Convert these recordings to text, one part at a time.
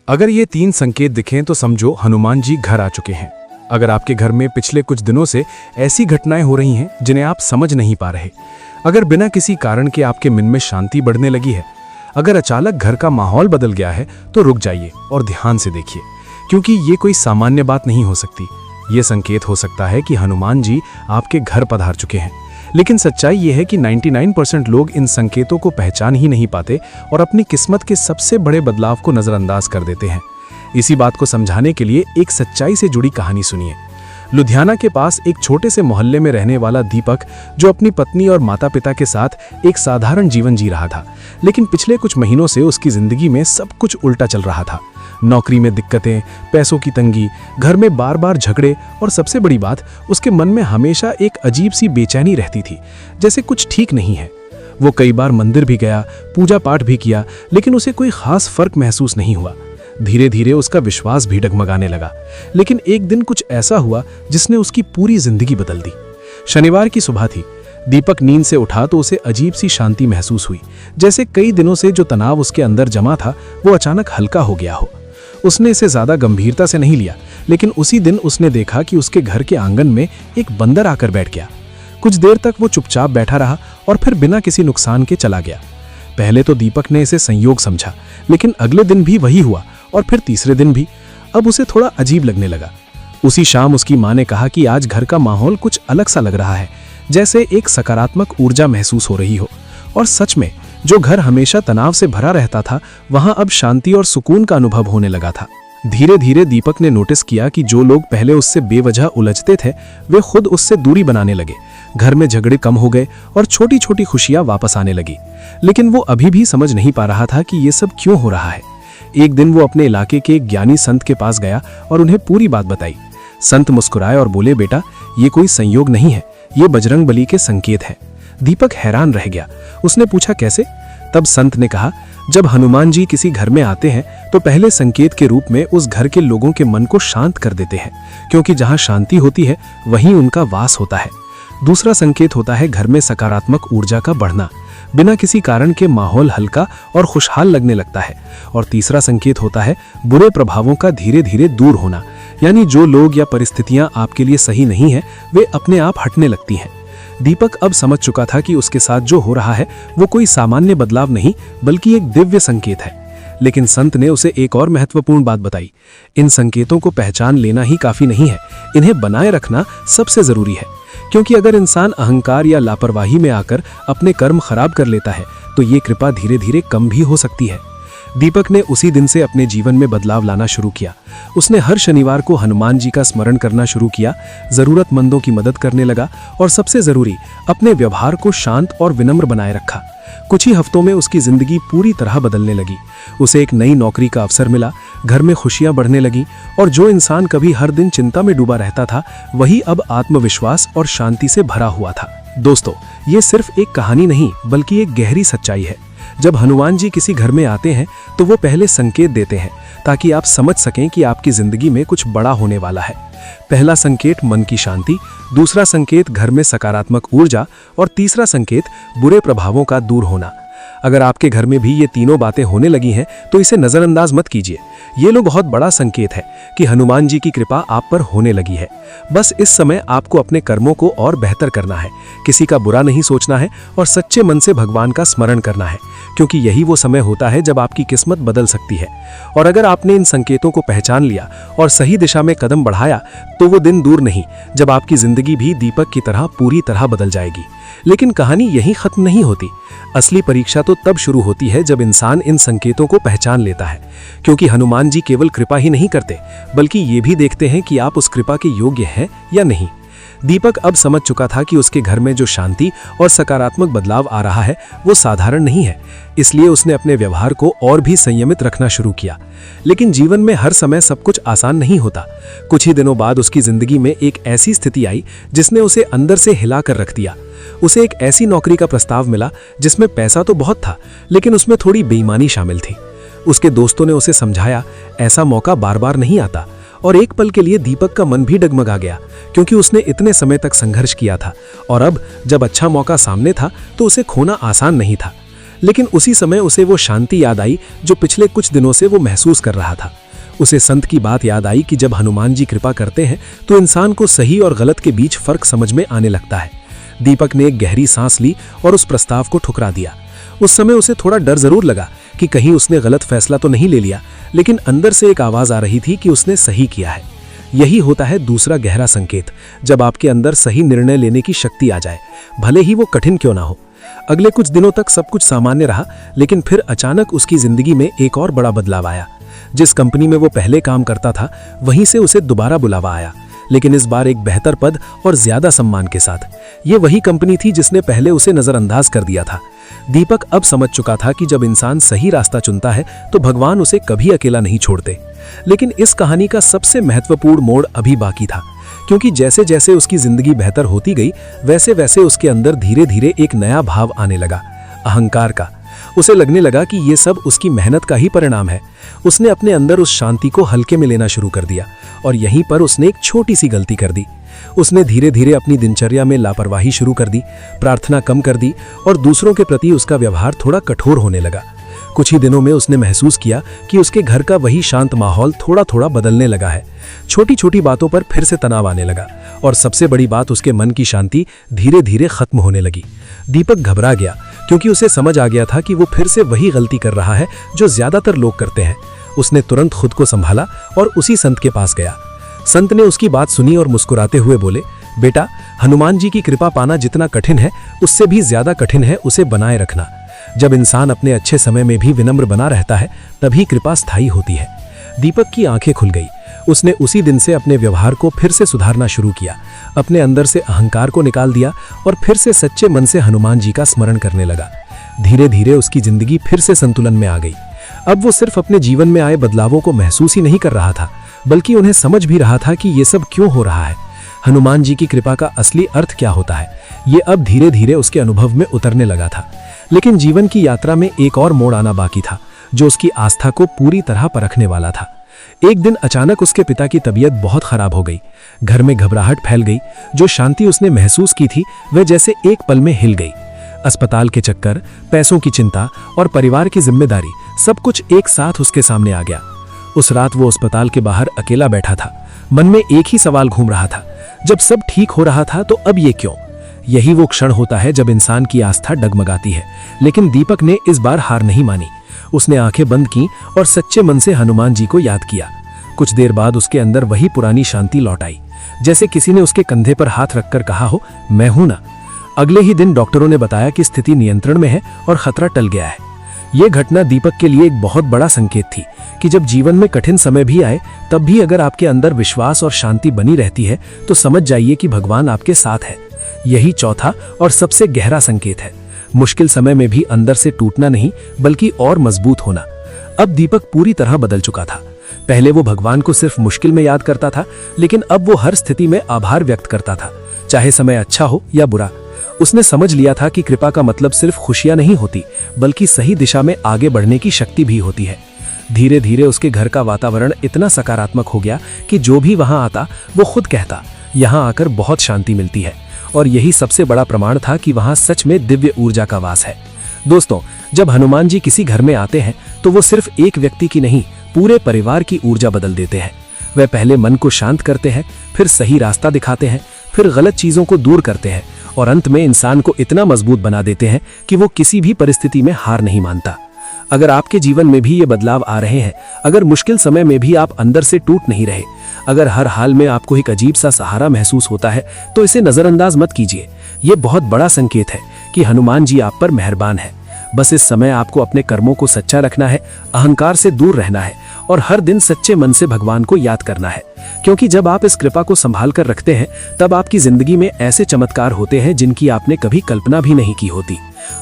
अगर ये 3 संकेत दिखें तो समझो हनुमान जी घर आ चुके हैं। अगर आपके घर में पिछले कुछ दिनों से ऐसी घटनाएं हो रही हैं जिन्हें आप समझ नहीं पा रहे, अगर बिना किसी कारण के आपके मन में शांति बढ़ने लगी है, अगर अचानक घर का माहौल बदल गया है, तो रुक जाइए और ध्यान से देखिए, क्योंकि ये कोई सामान्य बात नहीं हो सकती। ये संकेत हो सकता है कि हनुमान जी आपके घर पधार चुके हैं। लेकिन सच्चाई ये है कि 99% लोग इन संकेतों को पहचान ही नहीं पाते और अपनी किस्मत के सबसे बड़े बदलाव को नजरअंदाज कर देते हैं। इसी बात को समझाने के लिए एक सच्चाई से जुड़ी कहानी सुनिए। लुधियाना के पास एक छोटे से मोहल्ले में रहने वाला दीपक, जो अपनी पत्नी और माता पिता के साथ एक साधारण जीवन जी रहा था, लेकिन पिछले कुछ महीनों से उसकी जिंदगी में सब कुछ उल्टा चल रहा था। नौकरी में दिक्कतें, पैसों की तंगी, घर में बार बार झगड़े और सबसे बड़ी बात, उसके मन में हमेशा एक अजीब सी बेचैनी रहती थी, जैसे कुछ ठीक नहीं है। वो कई बार मंदिर भी गया, पूजा पाठ भी किया, लेकिन उसे कोई खास फर्क महसूस नहीं हुआ। धीरे धीरे उसका विश्वास भी डगमगाने लगा। लेकिन एक दिन कुछ ऐसा हुआ जिसने उसकी पूरी जिंदगी बदल दी। शनिवार की सुबह थी। दीपक नींद से उठा तो उसे अजीब सी शांति महसूस हुई, जैसे कई दिनों से जो तनाव उसके अंदर जमा था वो अचानक हल्का हो गया हो। उसने इसे ज्यादा गंभीरता से नहीं लिया, लेकिन उसी दिन उसने देखा कि उसके घर के आंगन में एक बंदर आकर बैठ गया। कुछ देर तक वो चुपचाप बैठा रहा और फिर बिना किसी नुकसान के चला गया। पहले तो दीपक ने इसे संयोग समझा, लेकिन अगले दिन भी वही हुआ और फिर तीसरे दिन भी। अब उसे थोड़ा अजीब लगने लगा। उसी शाम उसकी मां ने कहा कि आज घर का माहौल कुछ अलग सा लग रहा है, जैसे एक सकारात्मक ऊर्जा महसूस हो रही हो। और सच में, जो घर हमेशा तनाव से भरा रहता था, वहां अब शांति और सुकून का अनुभव होने लगा था। धीरे धीरे दीपक ने नोटिस किया कि जो लोग पहले उससे बेवजह उलझते थे, वे खुद उससे दूरी बनाने लगे। घर में झगड़े कम हो गए और छोटी छोटी खुशियां वापस आने लगी। लेकिन वो अभी भी समझ नहीं पा रहा था कि ये सब क्यों हो रहा है। एक दिन वो अपने इलाके के एक ज्ञानी संत के पास गया और उन्हें पूरी बात बताई। संत मुस्कुराए और बोले, बेटा, ये कोई संयोग नहीं है, ये बजरंग बली के संकेत है। दीपक हैरान रह गया। उसने पूछा, कैसे? तब संत ने कहा, जब हनुमान जी किसी घर में आते हैं तो पहले संकेत के रूप में उस घर के लोगों के मन को शांत कर देते हैं, क्योंकि जहां शांति होती है वहीं उनका वास होता है। दूसरा संकेत होता है घर में सकारात्मक ऊर्जा का बढ़ना। बिना किसी कारण के माहौल हल्का और खुशहाल लगने लगता है। और तीसरा संकेत होता है बुरे प्रभावों का धीरे धीरे दूर होना, यानी जो लोग या परिस्थितियां आपके लिए सही नहीं है, वे अपने आप हटने लगती हैं। दीपक अब समझ चुका था कि उसके साथ जो हो रहा है वो कोई सामान्य बदलाव नहीं, बल्कि एक दिव्य संकेत है। लेकिन संत ने उसे एक और महत्वपूर्ण बात बताई। इन संकेतों को पहचान लेना ही काफी नहीं है, इन्हें बनाए रखना सबसे जरूरी है। क्योंकि अगर इंसान अहंकार या लापरवाही में आकर अपने कर्म खराब कर लेता है, तो ये कृपा धीरे धीरे कम भी हो सकती है। दीपक ने उसी दिन से अपने जीवन में बदलाव लाना शुरू किया। उसने हर शनिवार को हनुमान जी का स्मरण करना शुरू किया, जरूरतमंदों की मदद करने लगा और सबसे जरूरी, अपने व्यवहार को शांत और विनम्र बनाए रखा। कुछ ही हफ्तों में उसकी जिंदगी पूरी तरह बदलने लगी। उसे एक नई नौकरी का अवसर मिला, घर में खुशियां बढ़ने लगी और जो इंसान कभी हर दिन चिंता में डूबा रहता था, वही अब आत्मविश्वास और शांति से भरा हुआ था। दोस्तों, ये सिर्फ एक कहानी नहीं, बल्कि एक गहरी सच्चाई है। जब हनुमान जी किसी घर में आते हैं तो वो पहले संकेत देते हैं, ताकि आप समझ सकें कि आपकी जिंदगी में कुछ बड़ा होने वाला है। पहला संकेत मन की शांति, दूसरा संकेत घर में सकारात्मक ऊर्जा और तीसरा संकेत बुरे प्रभावों का दूर होना। अगर आपके घर में भी ये तीनों बातें होने लगी हैं तो इसे नजरअंदाज मत कीजिए। ये लो बहुत बड़ा संकेत है कि हनुमान जी की कृपा आप पर होने लगी है। बस इस समय आपको अपने कर्मों को और बेहतर करना है, किसी का बुरा नहीं सोचना है और सच्चे मन से भगवान का स्मरण करना है, क्योंकि यही वो समय होता है जब आपकी किस्मत बदल सकती है। और अगर आपने इन संकेतों को पहचान लिया और सही दिशा में कदम बढ़ाया, तो वो दिन दूर नहीं जब आपकी जिंदगी भी दीपक की तरह पूरी तरह बदल जाएगी। लेकिन कहानी यहीं खत्म नहीं होती। असली परीक्षा तो तब शुरू होती है जब इंसान इन संकेतों को पहचान लेता है, क्योंकि हनुमान जी केवल कृपा ही नहीं करते, बल्कि ये भी देखते हैं कि आप उस कृपा के योग्य हैं या नहीं। दीपक अब समझ चुका था कि उसके घर में जो शांति और सकारात्मक बदलाव आ रहा है वो साधारण नहीं है। इसलिए उसने अपने व्यवहार को और भी संयमित रखना शुरू किया। लेकिन जीवन में हर समय सब कुछ आसान नहीं होता। कुछ ही दिनों बाद उसकी जिंदगी में एक ऐसी स्थिति आई जिसने उसे अंदर से हिला कर रख दिया। उसे एक ऐसी नौकरी का प्रस्ताव मिला जिसमें पैसा तो बहुत था, लेकिन उसमें थोड़ी बेईमानी शामिल थी। उसके दोस्तों ने उसे समझाया, ऐसा मौका बार बार नहीं आता। और एक पल के लिए दीपक का मन भी डगमगा गया, क्योंकि उसने इतने समय तक संघर्ष किया था और अब जब अच्छा मौका सामने था तो उसे खोना आसान नहीं था। लेकिन उसी समय उसे वो शांति याद आई जो पिछले कुछ दिनों से वो महसूस कर रहा था। उसे संत की बात याद आई कि जब हनुमान जी कृपा करते हैं तो इंसान को सही और गलत के बीच फर्क समझ में आने लगता है। दीपक ने एक गहरी सांस ली और उस प्रस्ताव को ठुकरा दिया। उस समय उसे थोड़ा डर जरूर लगा कि कहीं उसने गलत फैसला तो नहीं ले लिया, लेकिन अंदर से एक आवाज आ रही थी कि उसने सही किया है। यही होता है दूसरा गहरा संकेत, जब आपके अंदर सही निर्णय लेने की शक्ति आ जाए, भले ही वो कठिन क्यों ना हो। अगले कुछ दिनों तक सब कुछ सामान्य रहा, लेकिन फिर अचानक उसकी जिंदगी में एक और बड़ा बदलाव आया। जिस कंपनी में वो पहले काम करता था वहीं से उसे दोबारा बुलावा आया, लेकिन इस बार एक बेहतर पद और ज्यादा सम्मान के साथ। ये वही कंपनी थी जिसने पहले उसे नजरअंदाज कर दिया था। दीपक अब समझ चुका था कि जब इंसान सही रास्ता चुनता है तो भगवान उसे कभी अकेला नहीं छोड़ते। लेकिन इस कहानी का सबसे महत्वपूर्ण मोड़ अभी बाकी था, क्योंकि जैसे जैसे उसकी जिंदगी बेहतर होती गई वैसे वैसे उसके अंदर धीरे धीरे एक नया भाव आने लगा, अहंकार का। उसे लगने लगा कि ये सब उसकी मेहनत का ही परिणाम है। उसने अपने अंदर उस शांति को हल्के में लेना शुरू कर दिया और यहीं पर उसने एक छोटी सी गलती कर दी। उसने धीरे धीरे अपनी दिनचर्या में लापरवाही शुरू कर दी, प्रार्थना कम कर दी और दूसरों के प्रति उसका व्यवहार थोड़ा कठोर होने लगा। कुछ ही दिनों में उसने महसूस किया कि उसके घर का वही शांत माहौल थोड़ा थोड़ा बदलने लगा है। छोटी छोटी बातों पर फिर से तनाव आने लगा और सबसे बड़ी बात, उसके मन की शांति धीरे धीरे खत्म होने लगी। दीपक घबरा गया, क्योंकि उसे समझ आ गया था कि वो फिर से वही गलती कर रहा है जो ज्यादातर लोग करते हैं। उसने तुरंत खुद को संभाला और उसी संत के पास गया। संत ने उसकी बात सुनी और मुस्कुराते हुए बोले, बेटा, हनुमान जी की कृपा पाना जितना कठिन है उससे भी ज्यादा कठिन है उसे बनाए रखना। जब इंसान अपने अच्छे समय में भी विनम्र बना रहता है तभी कृपा स्थायी होती है। दीपक की आंखें खुल गई। उसने उसी दिन से अपने व्यवहार को फिर से सुधारना शुरू किया, अपने अंदर से अहंकार को निकाल दिया और फिर से सच्चे मन से हनुमान जी का स्मरण करने लगा। धीरे धीरे उसकी जिंदगी फिर से संतुलन में आ गई। अब वो सिर्फ अपने जीवन में आए बदलावों को महसूस ही नहीं कर रहा था, बल्कि उन्हें समझ भी रहा था कि ये सब क्यों हो रहा है। हनुमान जी की कृपा का असली अर्थ क्या होता है, ये अब धीरे धीरे उसके अनुभव में उतरने लगा था। लेकिन जीवन की यात्रा में एक और मोड़ आना बाकी था, जो उसकी आस्था को पूरी तरह परखने वाला था। एक दिन अचानक उसके पिता की तबीयत बहुत खराब हो गई। घर में घबराहट फैल गई। जो शांति उसने महसूस की थी वह जैसे एक पल में हिल गई। अस्पताल के चक्कर, पैसों की चिंता और परिवार की जिम्मेदारी, सब कुछ एक साथ उसके सामने आ गया। उस रात वो अस्पताल के बाहर अकेला बैठा था। मन में एक ही सवाल घूम रहा था, जब सब ठीक हो रहा था तो अब ये क्यों? यही वो क्षण होता है जब इंसान की आस्था डगमगाती है। लेकिन दीपक ने इस बार हार नहीं मानी। उसने आंखें बंद की और सच्चे मन से हनुमान जी को याद किया। कुछ देर बाद उसके अंदर वही पुरानी शांति लौट आई, जैसे किसी ने उसके कंधे पर हाथ रखकर कहा हो, मैं हूं ना। अगले ही दिन डॉक्टरों ने बताया कि स्थिति नियंत्रण में है और खतरा टल गया है। यह घटना दीपक के लिए एक बहुत बड़ा संकेत थी कि जब जीवन में कठिन समय भी आए तब भी अगर आपके अंदर विश्वास और शांति बनी रहती है तो समझ जाइए कि भगवान आपके साथ है। यही चौथा और सबसे गहरा संकेत है, मुश्किल समय में भी अंदर से टूटना नहीं बल्कि और मजबूत होना। अब दीपक पूरी तरह बदल चुका था। पहले वो भगवान को सिर्फ मुश्किल में याद करता था, लेकिन अब वो हर स्थिति में आभार व्यक्त करता था, चाहे समय अच्छा हो या बुरा। उसने समझ लिया था कि कृपा का मतलब सिर्फ खुशियां नहीं होती, बल्कि सही दिशा में आगे बढ़ने की शक्ति भी होती है। धीरे धीरे उसके घर का वातावरण इतना सकारात्मक हो गया कि जो भी वहां आता वो खुद कहता, यहाँ आकर बहुत शांति मिलती है। और यही सबसे बड़ा प्रमाण था कि वहां सच में दिव्य ऊर्जा का वास है। दोस्तों, जब हनुमान जी किसी घर में आते हैं तो वो सिर्फ एक व्यक्ति की नहीं, पूरे परिवार की ऊर्जा बदल देते हैं। वे पहले मन को शांत करते हैं, फिर सही रास्ता दिखाते हैं, फिर गलत चीजों को दूर करते हैं और अंत में इंसान को इतना मजबूत बना देते हैं कि वो किसी भी परिस्थिति में हार नहीं मानता। अगर आपके जीवन में भी ये बदलाव आ रहे हैं, अगर मुश्किल समय में भी आप अंदर से टूट नहीं रहे, अगर हर हाल में आपको एक अजीब सा सहारा महसूस होता है, तो इसे नजरअंदाज मत कीजिए। ये बहुत बड़ा संकेत है कि हनुमान जी आप पर मेहरबान है। बस इस समय आपको अपने कर्मों को सच्चा रखना है, अहंकार से दूर रहना है और हर दिन सच्चे मन से भगवान को याद करना है। क्योंकि जब आप इस कृपा को संभाल कर रखते हैं, तब आपकी जिंदगी में ऐसे चमत्कार होते हैं जिनकी आपने कभी कल्पना भी नहीं की होती।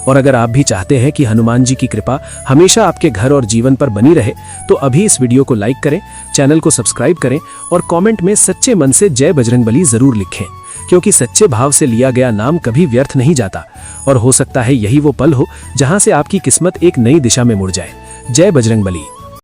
और अगर आप भी चाहते हैं कि हनुमान जी की कृपा हमेशा आपके घर और जीवन पर बनी रहे, तो अभी इस वीडियो को लाइक करें, चैनल को सब्सक्राइब करें और कमेंट में सच्चे मन से जय बजरंगबली जरूर लिखें। क्योंकि सच्चे भाव से लिया गया नाम कभी व्यर्थ नहीं जाता और हो सकता है यही वो पल हो जहां से आपकी किस्मत एक नई दिशा में मुड़ जाए। जय बजरंगबली।